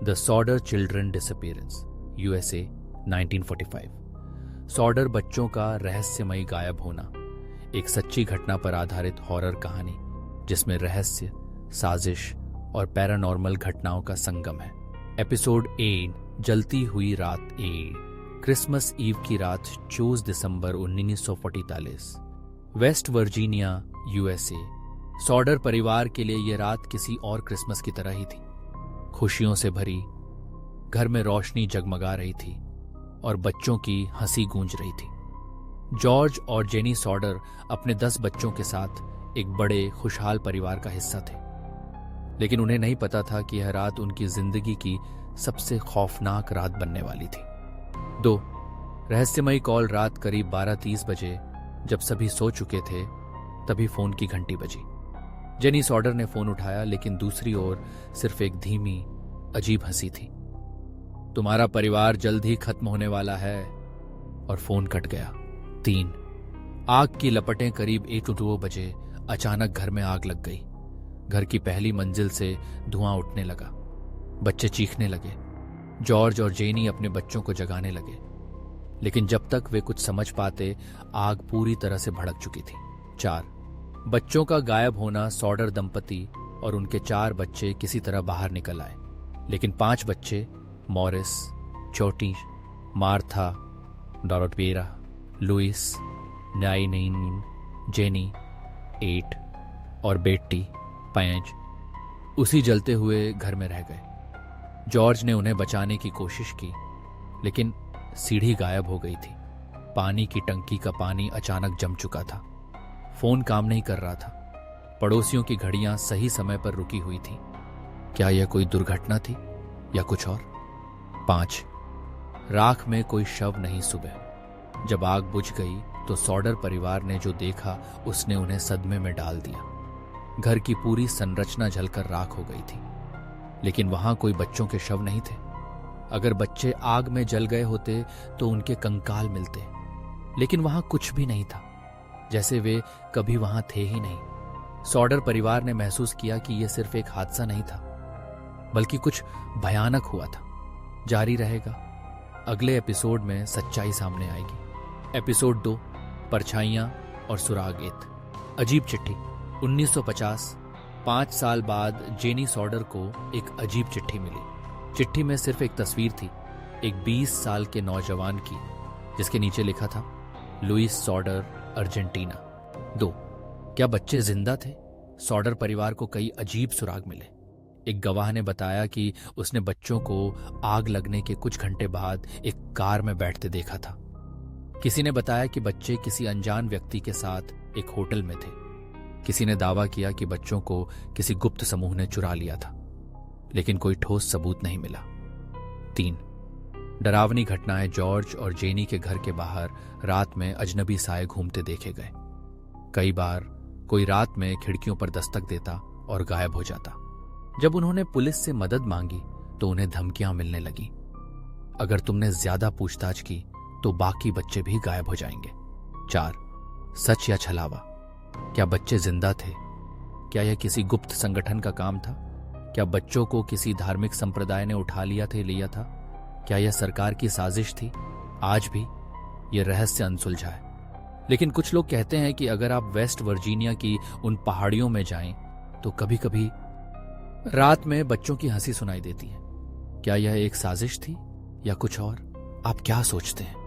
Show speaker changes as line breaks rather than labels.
The Sodder children disappearance, USA 1945। Sodder बच्चों का रहस्यमयी गायब होना एक सच्ची घटना पर आधारित हॉरर कहानी जिसमें रहस्य, साजिश और पैरानॉर्मल घटनाओं का संगम है। एपिसोड 8, जलती हुई रात 8। क्रिसमस ईव की रात 24 दिसंबर 1945, वेस्ट वर्जीनिया, यूएसए। सॉडर परिवार के लिए यह रात किसी और क्रिसमस की तरह ही थी। खुशियों से भरी, घर में रोशनी जगमगा रही थी और बच्चों की हंसी गूंज रही थी। जॉर्ज और जेनी सॉडर अपने 10 बच्चों के साथ एक बड़े खुशहाल परिवार का हिस्सा थे, लेकिन उन्हें नहीं पता था कि यह रात उनकी जिंदगी की सबसे खौफनाक रात बनने वाली थी। 2 रहस्यमयी कॉल रात करीब 12:30 बजे, जब सभी सो चुके थे, तभी फोन की घंटी बजी। जेनी सॉडर ने फोन उठाया, लेकिन दूसरी ओर सिर्फ एक धीमी, अजीब हंसी थी। तुम्हारा परिवार जल्द ही खत्म होने वाला है, और फोन कट गया। 3 आग की लपटें करीब 1-2 बजे अचानक घर में आग लग गई। घर की पहली मंजिल से धुआं उठने लगा। बच्चे चीखने लगे। जॉर्ज और जेनी अपने बच्चों को जगाने लगे, लेकिन जब तक वे कुछ समझ पाते, आग पूरी तरह से भड़क चुकी थी। 4 बच्चों का गायब होना। सॉडर दंपति और उनके 4 बच्चे किसी तरह बाहर निकल आए, लेकिन 5 बच्चे, मॉरिस, छोटी, मार्था, डॉरोथेरा, लुइस, 9, जेनी 8 और बेटी 5 उसी जलते हुए घर में रह गए। जॉर्ज ने उन्हें बचाने की कोशिश की, लेकिन सीढ़ी गायब हो गई थी। पानी की टंकी का पानी अचानक जम चुका था। फोन काम नहीं कर रहा था। पड़ोसियों की घड़ियां सही समय पर रुकी हुई थी। क्या यह कोई दुर्घटना थी या कुछ और? 5 राख में कोई शव नहीं। सुबह जब आग बुझ गई तो सॉडर परिवार ने जो देखा उसने उन्हें सदमे में डाल दिया। घर की पूरी संरचना जलकर राख हो गई थी, लेकिन वहां कोई बच्चों के शव नहीं थे। अगर बच्चे आग में जल गए होते तो उनके कंकाल मिलते, लेकिन वहां कुछ भी नहीं था, जैसे वे कभी वहां थे ही नहीं। सॉडर परिवार ने महसूस किया कि यह सिर्फ एक हादसा नहीं था, बल्कि कुछ भयानक हुआ था। जारी रहेगा। अगले एपिसोड में सच्चाई सामने आएगी। एपिसोड 2, परछाइयां और सुरागेत। अजीब चिट्ठी। 1950, 5 साल बाद जेनी सॉडर को एक अजीब चिट्ठी मिली। चिट्ठी में सिर्फ एक तस्वीर थी, एक 20 साल के नौजवान की, जिसके नीचे लिखा था, लुइस सॉडर, अर्जेंटीना। 2 क्या बच्चे जिंदा थे? सॉडर परिवार को कई अजीब सुराग मिले। एक गवाह ने बताया कि उसने बच्चों को आग लगने के कुछ घंटे बाद एक कार में बैठते देखा था। किसी ने बताया कि बच्चे किसी अनजान व्यक्ति के साथ एक होटल में थे। किसी ने दावा किया कि बच्चों को किसी गुप्त समूह ने चुरा लिया था, लेकिन कोई ठोस सबूत नहीं मिला। 3 डरावनी घटनाएं। जॉर्ज और जेनी के घर के बाहर रात में अजनबी साए घूमते देखे गए। कई बार कोई रात में खिड़कियों पर दस्तक देता और गायब हो जाता। जब उन्होंने पुलिस से मदद मांगी तो उन्हें धमकियां मिलने लगी। अगर तुमने ज्यादा पूछताछ की तो बाकी बच्चे भी गायब हो जाएंगे। 4 सच या छलावा। क्या बच्चे जिंदा थे? क्या यह किसी गुप्त संगठन का काम था? क्या बच्चों को किसी धार्मिक संप्रदाय ने उठा लिया था? क्या यह सरकार की साजिश थी? आज भी यह रहस्य अनसुलझा है। लेकिन कुछ लोग कहते हैं कि अगर आप वेस्ट वर्जीनिया की उन पहाड़ियों में जाएं तो कभी-कभी रात में बच्चों की हंसी सुनाई देती है। क्या यह एक साजिश थी या कुछ और? आप क्या सोचते हैं?